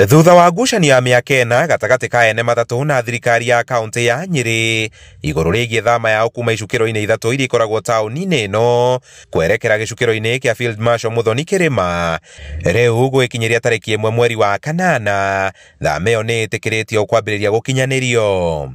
Thutha wa ngucanio ya mĩaka ĩna gatagati ka ene matatũ na thirikari ya kaunti ya Nyeri igũrũ rĩgiĩ thama yao kuma icukĩro-inĩ ithatũ iria ikoragwo taũni-inĩ ĩno kwerekera gĩcukĩro-inĩ kĩa Field Marshal Muthoni Kĩrĩma, rĩu gwĩkinyĩria tarĩki 1 mweri wa kanana thama ĩyo nĩ ĩtĩkĩrĩtio kwambĩrĩria gũkinyanĩrio.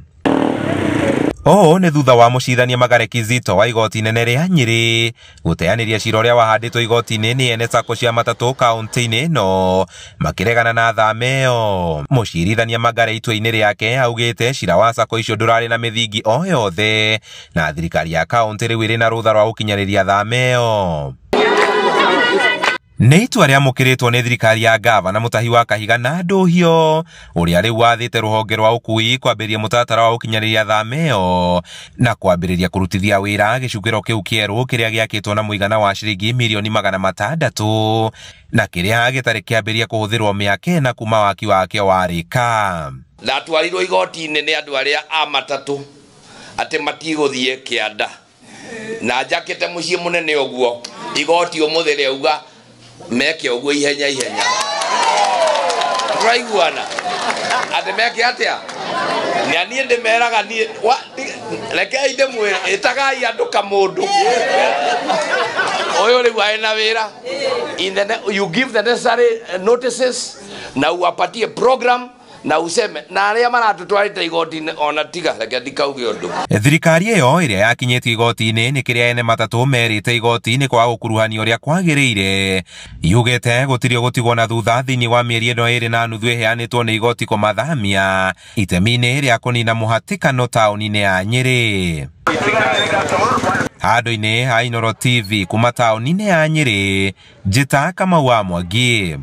Oo nĩ thutha wa mũcirithania Magare Kizito wa igoti inene rĩa Nyeri gũteanĩria cira ũrĩa wahandĩtwo igoti-inĩ nĩ ene sacco cia matatũ kaunti-inĩ ĩno makĩregana na thama ĩyo. Mũcirithania Magare itua-inĩ rĩake augĩte cira wa sacco icio ndũrarĩ na mĩthingi o yothe na thirikari ya kaunti rĩu ĩrĩ na rũtha rwa gũkinyanĩria thama ĩyo. Nĩ itua rĩamũkĩrĩtwo nĩ thirikari ya Gavana Mutahi wa Kahiga na Ndũhio ũrĩa rĩu wathĩte rũhonge rwa ũkui kwambĩrĩria mũtaratara wa gũkinyanĩria thama ĩyo na kwambĩrĩria kũrutithia wĩra gĩcukĩro kĩu kĩerũ kĩrĩa gĩakĩtwo na mũigana wa ciringi mirioni 600 na kĩrĩa gĩtarĩ kĩambĩrĩria kũhũthĩrwo mĩaka ĩna kuma waki wakĩo warĩka. Ndatwarirwo igoti-inĩ nĩ andũ arĩa a matatũ atĩ matigũthiĩ kĩanda na njakĩte mũciĩ mũnene ũguo igoti ũmũthĩ rĩauga meke ũguo ihenya. Turaiguana atĩ meke atĩa na niĩ ndĩmeraga niĩ rekei ndĩmwĩre ĩtagai andũ kamũndũ ũyũ rĩu arĩ na wĩra, you give the necessary notices na uwapatie program na useme na arĩa maratũtwarĩte igoti-inĩ ona tiga reke ndikauge ũndũ. Thirikari ĩyo ĩrĩa yakinyĩtie igoti-inĩ nĩ kĩrĩa ene matatũ merĩte igoti-inĩ kwa gũkuruhania ũrĩa kwagĩrĩire, yugĩte gũtirĩ gũtigwo na thutha thĩinĩ wa mĩeri ĩno ĩrĩ na nuthu ĩheanĩtwo nĩ igoti kũmathamia itemi-inĩ rĩa kũnina mũhatĩkano taũni-inĩ ya Nyeri. Handũ-inĩ ha Inooro TV kuma taũni-inĩ ya Nyeri, njĩta Kamau wa Mwangi.